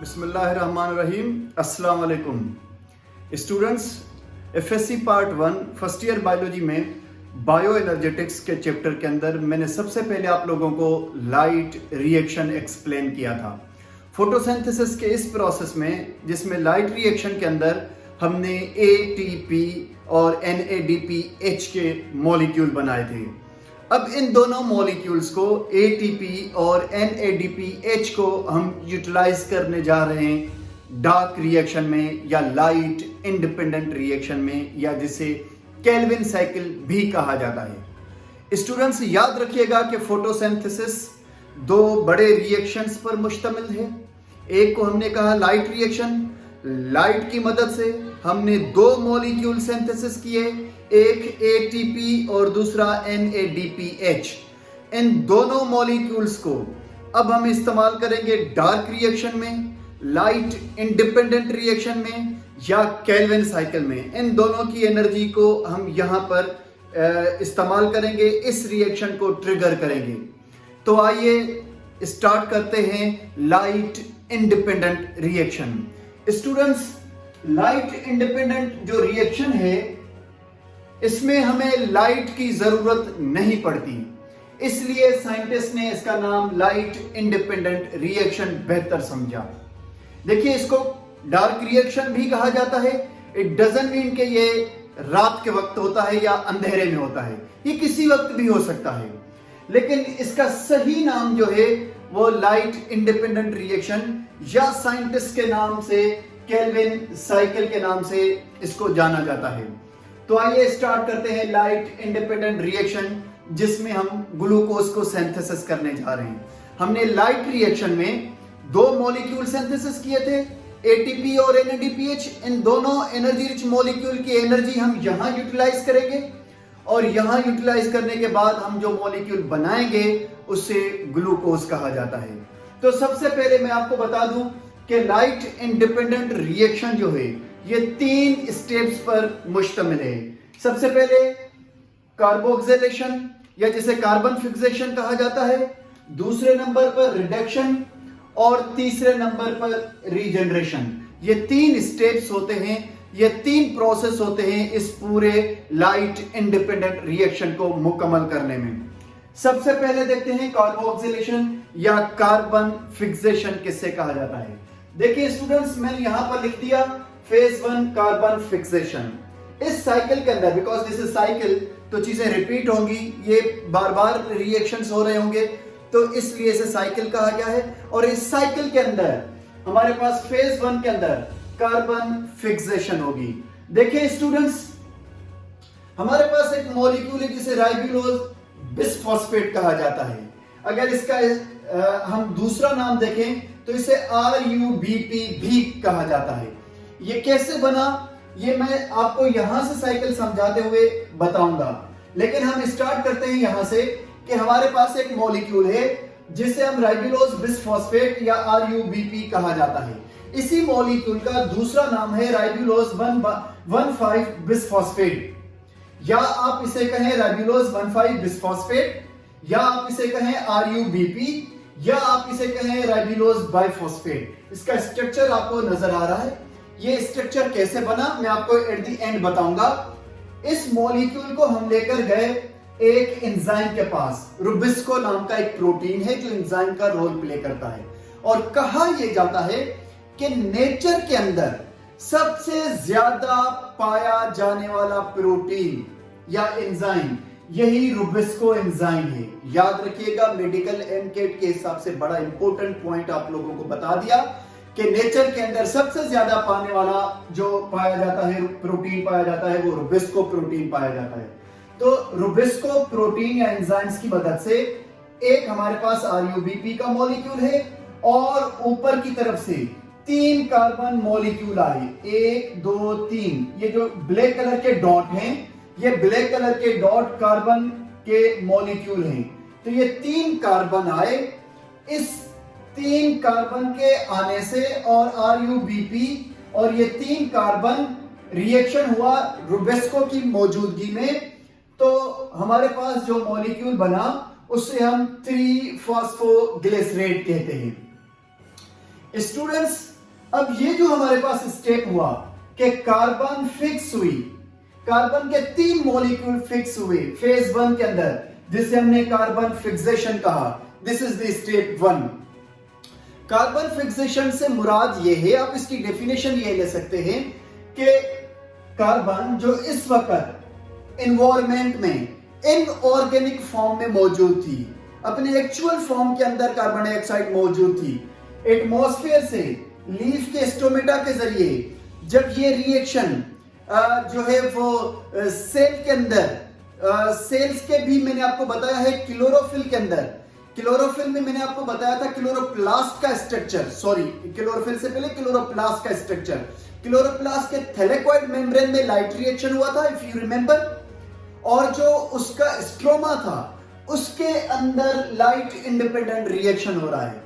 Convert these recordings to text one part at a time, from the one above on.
बिस्मिल्लाहिर्रहमानिर्रहीम। अस्सलाम वालेकुम students. FSc part 1 first year biology में बायो एनर्जेटिक्स के चैप्टर के अंदर मैंने सबसे पहले आप लोगों को लाइट रिएक्शन एक्सप्लेन किया था। फोटोसिंथेसिस के इस प्रोसेस में जिसमें लाइट रिएक्शन के अंदर हमने एटीपी और NADPH के मॉलिक्यूल बनाए थे। अब इन दोनों मॉलिक्यूल्स को ATP और NADPH को हम यूटिलाइज करने जा रहे हैं डार्क रिएक्शन में या लाइट इंडिपेंडेंट रिएक्शन में, या जिसे केल्विन साइकिल भी कहा जाता है। स्टूडेंट्स याद रखिएगा कि फोटोसिंथेसिस दो बड़े रिएक्शंस पर मुश्तमिल है। एक को हमने कहा लाइट रिएक्शन। लाइट की मदद से हमने दो मॉलिक्यूल सिंथेसिस किए, एक ATP और दूसरा NADPH। इन दोनों मॉलिक्यूल्स को अब हम इस्तेमाल करेंगे डार्क रिएक्शन में, लाइट इंडिपेंडेंट रिएक्शन में या केल्विन साइकिल में। इन दोनों की एनर्जी को हम यहाँ पर इस्तेमाल करेंगे, इस रिएक्शन को ट्रिगर करेंगे। तो आइए स्टार्ट करते हैं light independent reaction. Students, light independent जो रिएक्शन है इसमें हमें लाइट की जरूरत नहीं पड़ती, इसलिए साइंटिस्ट ने इसका नाम लाइट इंडिपेंडेंट रिएक्शन बेहतर समझा। देखिए, इसको डार्क रिएक्शन भी कहा जाता है। इट डजंट मीन कि ये रात के वक्त होता है या अंधेरे में होता है, ये किसी वक्त भी हो सकता है, लेकिन इसका सही नाम जो है वो लाइट इंडिपेंडेंट रिएक्शन या साइंटिस्ट के नाम से केल्विन साइकिल के नाम से इसको जाना जाता है। तो आइए स्टार्ट करते हैं लाइट इंडिपेंडेंट रिएक्शन, जिसमें हम ग्लूकोज को सिंथेसिस करने जा रहे हैं। हमने लाइट रिएक्शन में दो मॉलिक्यूल सिंथेसिस किए थे, ATP और NADPH। इन दोनों एनर्जी रिच मॉलिक्यूल की एनर्जी हम यहां यूटिलाइज करेंगे और यहां यूटिलाइज करने के बाद हम जो मॉलिक्यूल बनाएंगे उसे ग्लूकोज कहा जाता है। तो सबसे पहले मैं आपको बता दूं कि लाइट इंडिपेंडेंट रिएक्शन जो है ये 3 स्टेप्स पर मुश्तमिल है। सबसे पहले कार्बोक्सिलेशन या जिसे कार्बन फिक्सेशन कहा जाता है, दूसरे नंबर पर रिडक्शन और तीसरे नंबर पर रीजनरेशन। ये 3 स्टेप्स होते हैं, ये 3 प्रोसेस होते हैं इस पूरे लाइट इंडिपेंडेंट रिएक्शन को मुकम्मल करने में। सबसे पहले देखते हैं कार्बोक्सिलेशन या कार्बन फिक्सेशन किससे कहा जाता है। देखिए स्टूडेंट्स, मैंने यहां पर लिख दिया फेज 1 कार्बन फिक्सेशन। इस साइकिल के अंदर, बिकॉज दिस इज साइकिल, तो चीजें रिपीट होंगी, ये बार बार रिएक्शंस हो रहे होंगे, तो इसलिए इसे साइकिल कहा गया है। और इस साइकिल के अंदर हमारे पास फेज 1 के अंदर कार्बन फिक्सेशन होगी। देखिए स्टूडेंट्स, हमारे पास एक मॉलिक्यूल है जिसे राइबोलोज बिसफॉस्फेट कहा जाता है। अगर इसका हम दूसरा नाम देखें तो इसे RUBP भी कहा जाता है। ये कैसे बना, ये मैं आपको यहां से साइकिल समझाते हुए बताऊंगा, लेकिन हम स्टार्ट करते हैं यहां से कि हमारे पास एक मॉलिक्यूल है जिसे हम राइबोलोज बिसफॉस्फेट या RUBP कहा जाता है। इसी मॉलिक्यूल का दूसरा नाम है राइबोलोज 1,5 बिसफॉस्फेट, या आप इसे कहें राइबोलोज 1,5 बिसफॉस्फेट, या आप इसे कहें RUBP, या आप इसे कहें राइबोलोज बाइफॉस्फेट। इसका स्ट्रक्चर आपको नजर आ रहा है। ये स्ट्रक्चर कैसे बना मैं आपको एट द एंड बताऊंगा। इस मॉलिक्यूल को हम लेकर गए एक एंजाइम के पास। रुबिस्को नाम का एक प्रोटीन है जो एंजाइम का रोल प्ले करता है, और कहा यह जाता है कि नेचर के अंदर सबसे ज्यादा पाया जाने वाला प्रोटीन या एंजाइम यही रुबिस्को एंजाइम है। याद रखिएगा, मेडिकल एमकेट के हिसाब से बड़ा इंपॉर्टेंट पॉइंट आप लोगों को बता दिया कि नेचर के अंदर सबसे ज्यादा पाने वाला जो पाया जाता है प्रोटीन पाया जाता है वो रुबिस्को प्रोटीन पाया जाता है। तो रुबिस्को प्रोटीन या एंजाइम्स की मदद से एक हमारे पास RUBP का मॉलिक्यूल है और ऊपर की तरफ से 3 कार्बन मॉलिक्यूल आए, 1 2 3। ये जो ब्लैक कलर के डॉट हैं, ये ब्लैक कलर के डॉट कार्बन के मॉलिक्यूल हैं। तो ये 3 कार्बन आए। इस 3 कार्बन के आने से और RUBP और ये 3 कार्बन रिएक्शन हुआ रुबिस्को की मौजूदगी में, तो हमारे पास जो मॉलिक्यूल बना उसे हम 3-फॉस्फोग्लिसरेट कहते हैं। स्टूडेंट्स, अब ये जो हमारे पास स्टेप हुआ कि कार्बन फिक्स हुई, कार्बन के 3 मॉलिक्यूल फिक्स हुए फेज 1 के अंदर, जिसे हमने कार्बन फिक्सेशन कहा। This is the step 1। Carbon fixation से मुराद ये है, आप इसकी डेफिनेशन ये ले सकते हैं कि कार्बन जो इस वक्त एनवायरनमेंट में इनऑर्गेनिक फॉर्म में मौजूद थी, अपने एक्चुअल फॉर्म के अंदर कार्बन डाइऑक्साइड मौजूद थी, एटमॉस्फेयर से लीफ के स्टोमेटा के जरिए जब ये रिएक्शन जो है वो सेल के अंदर, सेल्स के भी मैंने आपको बताया है क्लोरोफिल के अंदर, क्लोरोफिल में मैंने आपको बताया था क्लोरोप्लास्ट का स्ट्रक्चर, सॉरी क्लोरोफिल से पहले क्लोरोप्लास्ट का स्ट्रक्चर, क्लोरोप्लास्ट के थैलेकॉइड मेम्ब्रेन में लाइट रिएक्शन हुआ था, इफ यू रिमेंबर, और जो उसका स्ट्रोमा था उसके अंदर लाइट इंडिपेंडेंट रिएक्शन हो रहा है।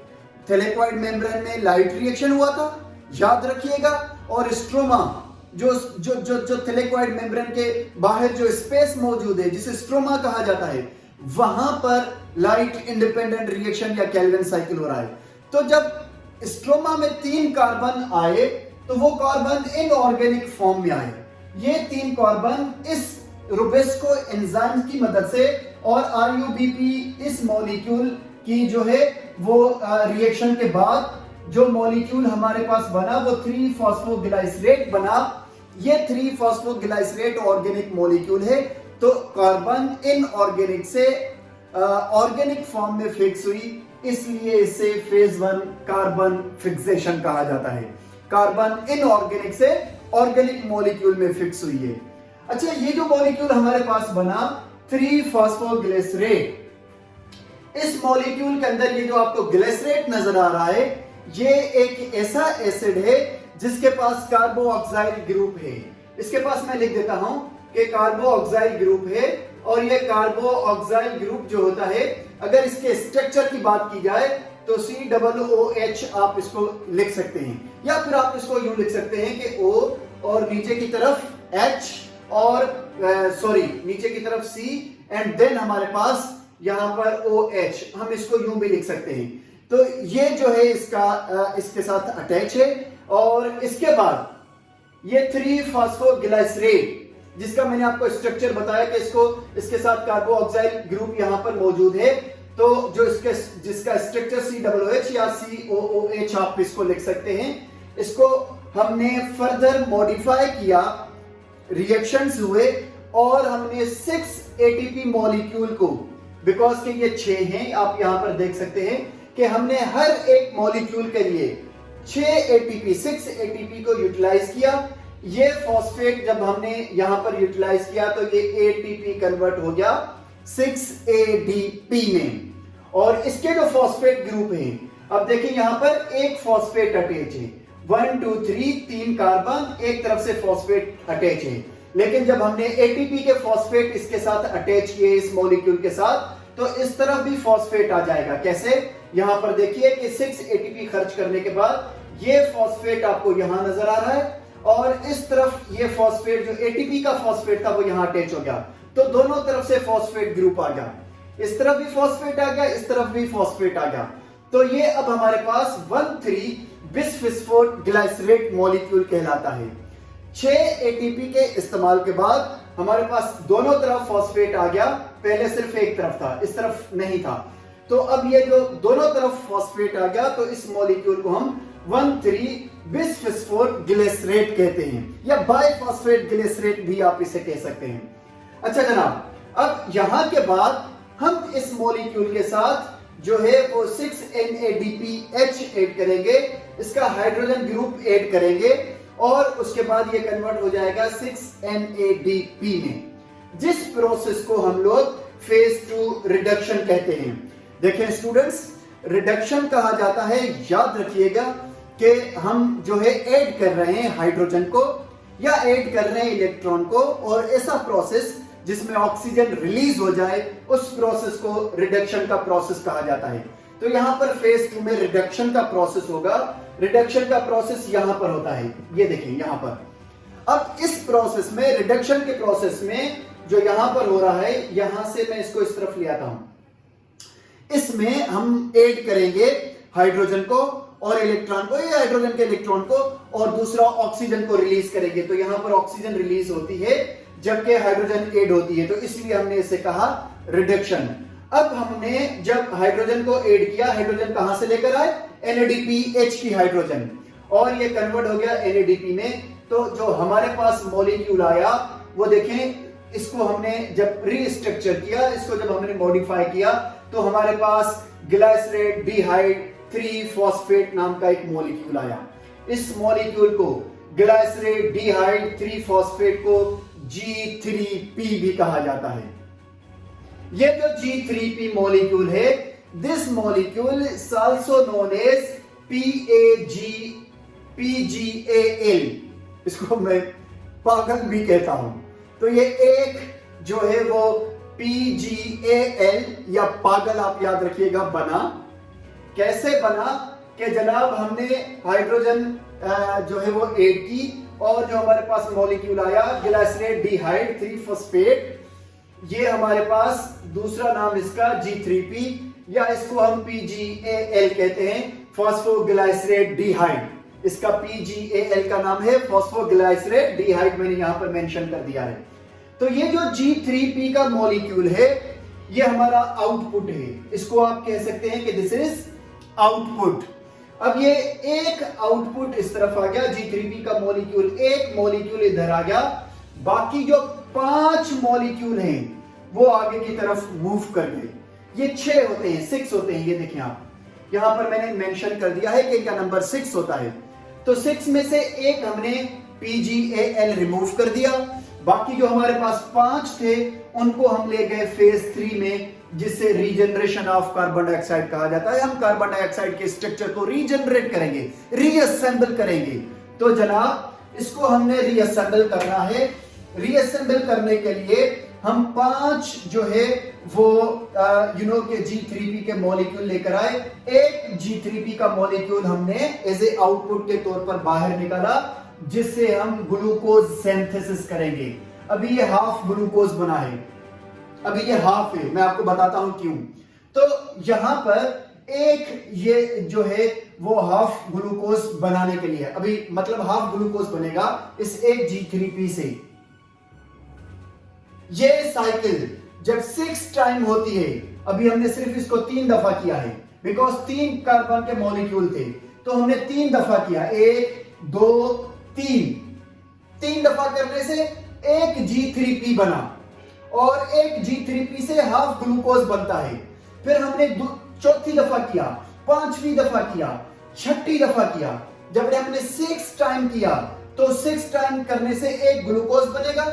थैलेकॉइड मेम्ब्रेन में लाइट रिएक्शन हुआ था, याद रखिएगा, और स्ट्रोमा जो जो जो जो थैलेकॉइड मेम्ब्रेन के बाहर जो स्पेस मौजूद है जिसे स्ट्रोमा कहा जाता है, वहां पर लाइट इंडिपेंडेंट रिएक्शन या केल्विन साइकिल हो रहा है। तो जब स्ट्रोमा में 3 कार्बन आए तो वो कार्बन इनऑर्गेनिक फॉर्म में आए। ये 3 कार्बन इस रूबेस्को एंजाइम की मदद से और आरयूबीपी इस मॉलिक्यूल की जो है वो रिएक्शन के बाद जो मॉलिक्यूल हमारे पास बना वो 3-फॉस्फोग्लिसरेट बना। ये 3-फॉस्फोग्लिसरेट ऑर्गेनिक मॉलिक्यूल है। तो कार्बन इनऑर्गेनिक से ऑर्गेनिक फॉर्म में फिक्स हुई, इसलिए इसे फेज 1 कार्बन फिक्सेशन कहा जाता है। कार्बन इनऑर्गेनिक से ऑर्गेनिक मॉलिक्यूल में फिक्स हुई है। अच्छा, ये जो मॉलिक्यूल हमारे पास बना 3-फॉस्फोग्लिसरेट, इस मॉलिक्यूल के अंदर ये जो आपको ग्लिसरेट नजर आ रहा है, ये एक ऐसा एसिड है जिसके पास कार्बोऑक्साइल ग्रुप है। इसके पास मैं लिख देता हूं कि कार्बोऑक्साइल ग्रुप है, और ये कार्बोऑक्साइल ग्रुप जो होता है, अगर इसके स्ट्रक्चर की बात की जाए तो COOH आप इसको लिख सकते हैं, या फिर आप इसको यूं लिख सकते हैं कि O और नीचे की तरफ H और नीचे की तरफ C एंड देन हमारे पास यहां पर OH, हम इसको यूं भी लिख सकते हैं। तो ये जो है इसका इसके साथ अटैच है, और इसके बाद ये 3-फॉस्फोग्लिसरेट जिसका मैंने आपको स्ट्रक्चर बताया कि इसके साथ कार्बोऑक्साइल ग्रुप यहां पर मौजूद है, तो जो जिसका स्ट्रक्चर COOH या COOH आप इसको लिख सकते हैं, इसको हमने फर्दर मॉडिफाई किया, रिएक्शंस हुए, और हमने 6 ATP मॉलिक्यूल को, बिकॉज के ये 6 हैं, आप यहां पर देख सकते हैं कि हमने हर एक मॉलिक्यूल के लिए 6 ATP को यूटिलाइज किया। ये फॉस्फेट जब हमने यहां पर यूटिलाइज किया तो ये ATP कन्वर्ट हो गया 6ADP में, और इसके जो फॉस्फेट ग्रुप हैं, अब देखिए यहां पर एक फॉस्फेट अटैच है, 1 2 3 कार्बन एक तरफ से फॉस्फेट अटैच है। लेकिन जब हमने ATP के फॉस्फेट इसके साथ अटैच किए इस मॉलिक्यूल के साथ, तो इस तरफ भी फॉस्फेट आ जाएगा। कैसे? यहां पर देखिए कि 6 ATP खर्च करने के बाद ये फॉस्फेट आपको यहां नजर आ रहा है, और इस तरफ ये फॉस्फेट जो ATP का फॉस्फेट था वो यहां अटैच हो गया, तो दोनों तरफ से फॉस्फेट ग्रुप आ गया। इस तरफ भी फॉस्फेट आ गया, इस तरफ भी फॉस्फेट आ गया। तो ये अब हमारे पास 1,3-बिसफॉस्फोग्लिसरेट मॉलिक्यूल कहलाता है। 6 ATP के इस्तेमाल के बाद हमारे पास दोनों तरफ फॉस्फेट आ गया, पहले सिर्फ एक तरफ था, इस तरफ नहीं था। तो अब ये जो दोनों तरफ फॉस्फेट आ गया, तो इस मॉलिक्यूल को हम 1,3-बिसफॉस्फोग्लिसरेट कहते हैं, या बाइफॉस्फेट ग्लिसरेट भी आप इसे कह सकते हैं। अच्छा जनाब, अब यहां के बाद हम इस मॉलिक्यूल के साथ जो है वो 6NADPH ऐड करेंगे, इसका हाइड्रोजन ग्रुप ऐड करेंगे, और उसके बाद ये कन्वर्ट हो जाएगा 6NADP में, जिस प्रोसेस को हम लोग फेज 2 रिडक्शन कहते हैं। देखें स्टूडेंट्स, रिडक्शन कहा जाता है, याद रखिएगा कि हम जो है ऐड कर रहे हैं हाइड्रोजन को या ऐड कर रहे हैं इलेक्ट्रॉन को, और ऐसा प्रोसेस जिसमें ऑक्सीजन रिलीज हो जाए, उस प्रोसेस को रिडक्शन का प्रोसेस कहा जाता है। तो यहां पर फेज 2 में रिडक्शन का प्रोसेस होगा। रिडक्शन का प्रोसेस यहां पर होता है, ये देखिए यहां पर। अब इस प्रोसेस में, रिडक्शन के प्रोसेस में जो यहां पर हो रहा है, यहां से मैं इसको इस तरफ ले आता हूं, इसमें हम ऐड करेंगे हाइड्रोजन को और इलेक्ट्रॉन को, या हाइड्रोजन के इलेक्ट्रॉन को, और दूसरा ऑक्सीजन को रिलीज करेंगे। तो यहां पर ऑक्सीजन रिलीज होती है जबकि हाइड्रोजन ऐड होती है, तो इसलिए हमने इसे कहा रिडक्शन। अब हमने जब हाइड्रोजन को ऐड किया, हाइड्रोजन कहां से लेकर आए, NADPH की हाइड्रोजन, और ये कन्वर्ट हो गया NADP में। तो जो हमारे पास मॉलिक्यूल आया वो देखें, इसको हमने जब रीस्ट्रक्चर किया, इसको जब हमने मॉडिफाई किया, तो हमारे पास ग्लाइसरेट 3 फॉस्फेट नाम का एक मॉलिक्यूल आया। इस मॉलिक्यूल को ग्लाइसरेट 3 फॉस्फेट को G3P भी कहा जाता है। यह जो G3P मॉलिक्यूल है, this molecule is also known as PGAL, इसको मैं पागल भी कहता हूं। तो ये एक जो है वो PGAL या पागल, आप याद रखिएगा, बना। कैसे बना कि जनाब हमने हाइड्रोजन जो है वो ऐड की, और जो हमारे पास मॉलिक्यूल आया ग्लाइसरेट 3 फॉस्फेट, ये हमारे पास दूसरा नाम इसका G3P, या इसको हम PGAL कहते हैं, फॉस्फोग्लाइसरेट डिहाइड। इसका PGAL का नाम है फॉस्फोग्लाइसरेट डिहाइड, मैंने यहां पर मेंशन कर दिया है। तो ये जो G3P का मॉलिक्यूल है, ये हमारा आउटपुट है। इसको आप कह सकते हैं कि दिस इज आउटपुट। अब ये एक आउटपुट इस तरफ आ गया, G3P का मॉलिक्यूल, एक मॉलिक्यूल इधर आ गया, बाकी जो 5 मॉलिक्यूल हैं वो आगे की तरफ मूव कर गए। ये 6 होते हैं, 6 होते हैं, ये देखिए आप, यहां पर मैंने मेंशन कर दिया है कि इनका नंबर 6 होता है। तो 6 में से एक हमने PGAL रिमूव कर दिया, बाकी जो हमारे पास 5 थे उनको हम ले गए फेज 3 में, जिसे रीजनरेशन ऑफ कार्बन डाइऑक्साइड कहा जाता है। हम कार्बन डाइऑक्साइड के स्ट्रक्चर को रीजनरेट करेंगे, रीअसेंबल करेंगे। तो जनाब इसको हमने रीअसेंबल करना है। रीअसेंबल करने के लिए हम 5 जो है वो के G3P के मॉलिक्यूल लेकर आए। एक G3P का मॉलिक्यूल हमने एज ए आउटपुट के तौर पर बाहर निकाला, जिससे हम ग्लूकोज सिंथेसिस करेंगे। अभी ये हाफ ग्लूकोज बना है, अभी ये हाफ है, मैं आपको बताता हूं क्यों। तो यहां पर एक ये जो है वो हाफ ग्लूकोज बनाने के लिए, अभी मतलब हाफ ग्लूकोज बनेगा इस एक G3P से। ये साइकिल जब 6 टाइम होती है, अभी हमने सिर्फ इसको 3 दफा किया है, बिकॉज 3 कार्बन के मॉलिक्यूल थे, तो हमने 3 दफा किया, 1 2 3 दफा करने से एक G3P बना, और एक G3P से हाफ ग्लूकोज बनता है। फिर हमने 4थी दफा किया, 5वीं दफा किया, 6ठी दफा किया। जब हमने 6 टाइम किया, तो 6 टाइम करने से एक ग्लूकोज बनेगा,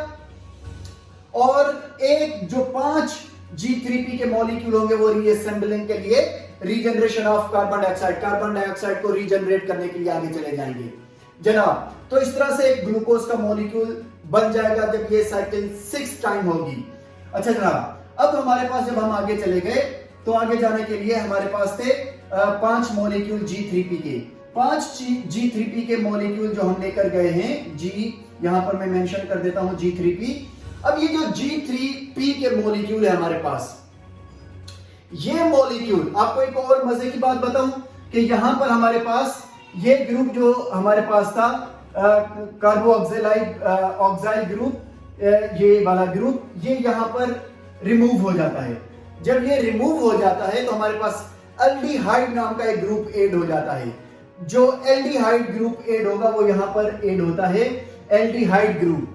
और एक जो 5 G3P के मॉलिक्यूल होंगे वो रीअसेंबलिंग के लिए, रीजनरेशन ऑफ कार्बन डाइऑक्साइड को रीजनरेट करने के लिए आगे चले जाएंगे जनाब। तो इस तरह से एक ग्लूकोज का मॉलिक्यूल बन जाएगा जब ये साइकिल 6 टाइम होगी। अच्छा जनाब, अब हमारे पास जब हम आगे चले गए, तो आगे जाने के लिए हमारे पास थे 5 मॉलिक्यूल G3P के। 5 G3P के मॉलिक्यूल जो हम लेकर गए हैं, यहां पर मैं मेंशन कर देता हूं G3P। अब ये जो G3P के मॉलिक्यूल है हमारे पास, ये मॉलिक्यूल, आपको एक और मजे की बात बताऊं कि यहां पर हमारे पास ये ग्रुप जो हमारे पास था, ऑक्साइल ग्रुप, ये वाला ग्रुप, ये यहां पर रिमूव हो जाता है। जब ये रिमूव हो जाता है तो हमारे पास एल्डिहाइड नाम का एक ग्रुप ऐड हो जाता है। जो एल्डिहाइड ग्रुप ऐड होगा वो यहां पर ऐड होता है, एल्डिहाइड ग्रुप।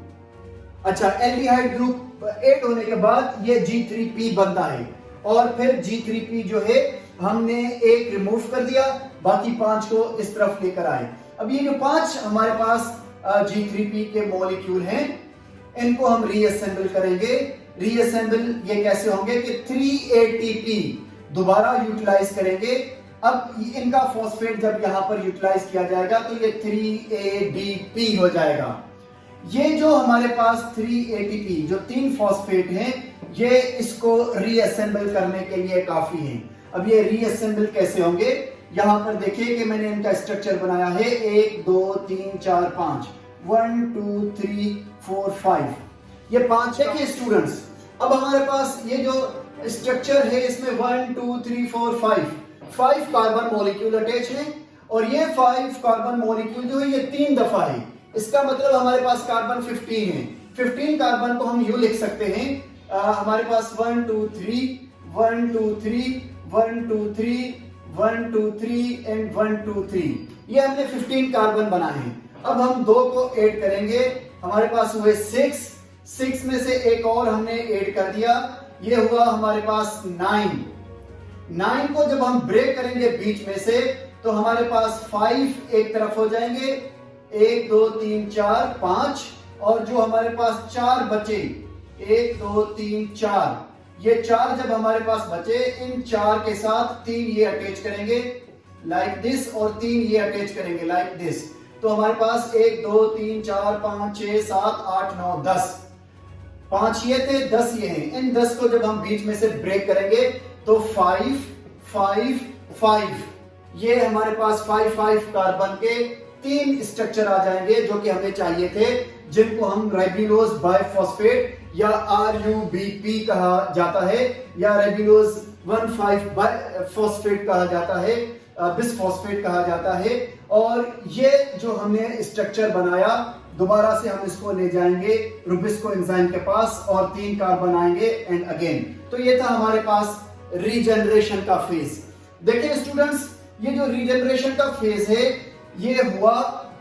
अच्छा, एल्डिहाइड ग्रुप ऐड होने के बाद ये G3P बनता है, और फिर G3P जो है हमने एक रिमूव कर दिया, बाकी 5 को इस तरफ लेकर आए। अब ये जो 5 हमारे पास G3P के मॉलिक्यूल हैं, इनको हम रीअसेंबल करेंगे। रीअसेंबल ये कैसे होंगे कि 3ATP दोबारा यूटिलाइज करेंगे। अब इनका फॉस्फेट जब यहां पर यूटिलाइज किया जाएगा तो ये 3ADP हो जाएगा। ये जो हमारे पास 3ATP जो 3 फॉस्फेट हैं, ये इसको रीअसेंबल करने के लिए काफी हैं। अब ये रीअसेंबल कैसे होंगे, यहां पर देखिए कि मैंने इनका स्ट्रक्चर बनाया है 1 2 3 4 5, 1 2 3 4 5, ये 5 देखिए स्टूडेंट्स। अब हमारे पास ये जो स्ट्रक्चर है इसमें 1 2 3 4 5 कार्बन मॉलिक्यूल अटैच है और ये 5 कार्बन मॉलिक्यूल जो है ये 3 दफा है। इसका मतलब हमारे पास कार्बन 15 है। 15 कार्बन को हम यूं लिख सकते हैं, हमारे पास 1 2 3 1 2 3 1 2 3 1 2 3 एंड 1 2 3, ये हमने 15 कार्बन बनाए हैं। अब हम दो को ऐड करेंगे, हमारे पास हुए 6 में से एक और हमने ऐड कर दिया, ये हुआ हमारे पास 9 को जब हम ब्रेक करेंगे बीच में से तो हमारे पास 5 एक तरफ हो जाएंगे, 1 2 3 4 5, और जो हमारे पास 4 बचे 1 2 3 4, ये 4 जब हमारे पास बचे, इन 4 के साथ 3 ये अटैच करेंगे लाइक दिस और 3 ये अटैच करेंगे लाइक दिस, तो हमारे पास 1 2 3 4 5 6 7 8 9 10, 5 ये थे 10 ये हैं। इन 10 को जब हम बीच में से ब्रेक करेंगे तो 5 5 5, ये हमारे पास 5 कार्बन के 3 स्ट्रक्चर आ जाएंगे जो कि हमें चाहिए थे, जिनको हम रेबिनोज बाइफॉस्फेट या RUBP कहा जाता है या रेबिनोज 1,5 बाइफॉस्फेट कहा जाता है, बिसफॉस्फेट कहा जाता है। और ये जो हमने स्ट्रक्चर बनाया, दोबारा से हम इसको ले जाएंगे रुबिस्को एंजाइम के पास और 3 कार्बन आएंगे एंड अगेन। तो ये था हमारे पास रीजनरेशन का फेज। देखिए स्टूडेंट्स, ये जो रीजनरेशन का फेज है ये हुआ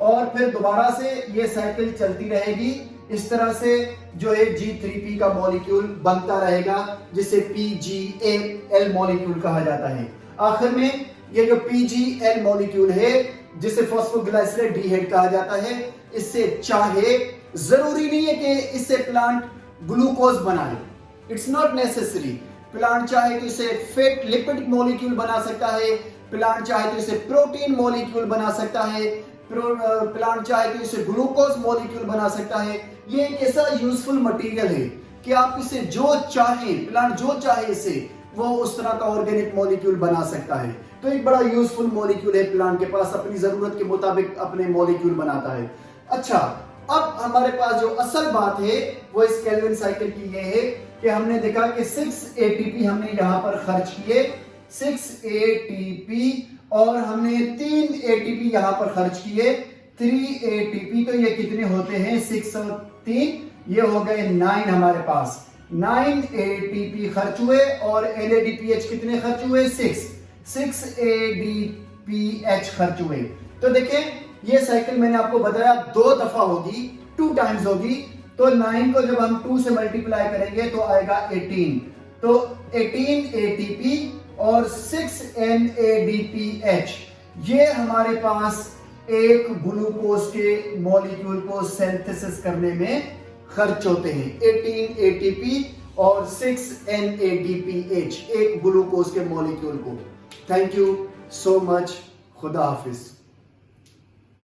और फिर दोबारा से ये साइकिल चलती रहेगी। इस तरह से जो है G3P का मॉलिक्यूल बनता रहेगा जिसे PgAl मॉलिक्यूल कहा जाता है। आखिर में ये जो PgL मॉलिक्यूल है जिसे फॉस्फोग्लाइसरेट डीहाइड कहा जाता है, इससे चाहे जरूरी नहीं है कि इससे प्लांट ग्लूकोज बनाए, इट्स नॉट नेसेसरी। प्लांट चाहे तो इसे फैट लिपिड मॉलिक्यूल बना सकता है, प्लांट चाहे तो इसे प्रोटीन मॉलिक्यूल बना सकता है, प्लांट चाहे तो इसे ग्लूकोज मॉलिक्यूल बना सकता है। ये एक ऐसा यूजफुल मटेरियल है कि आप इसे जो चाहे, प्लांट जो चाहे इसे वो उस तरह का ऑर्गेनिक मॉलिक्यूल बना सकता है। तो एक बड़ा यूजफुल मॉलिक्यूल है, प्लांट के पास अपनी जरूरत के मुताबिक अपने मॉलिक्यूल बनाता है। अच्छा, अब हमारे पास जो असल बात है वो इस केल्विन साइकिल की ये है कि हमने देखा कि 6 ATP हमने यहाँ पर खर्च किए, 6 ATP, और हमने 3 ATP यहाँ पर खर्च किए, 3 ATP। तो ये कितने होते हैं? 6 और 3, ये हो गए 9 हमारे पास। 9 ATP खर्च हुए और NADPH कितने खर्च हुए? 6 ADPH खर्च हुए। तो देखें ये साइकिल मैंने आपको बताया 2 दफा होगी, 2 टाइम्स होगी। तो 9 को जब हम 2 से मल्टीप्लाई करेंगे तो आएगा 18, तो 18 ATP और 6 NADPH, ये हमारे पास एक ग्लूकोज के मॉलिक्यूल को सिंथेसिस करने में खर्च होते हैं। 18 ATP और 6 NADPH, एक ग्लूकोज के मॉलिक्यूल को। थैंक यू सो मच, खुदा हाफिज।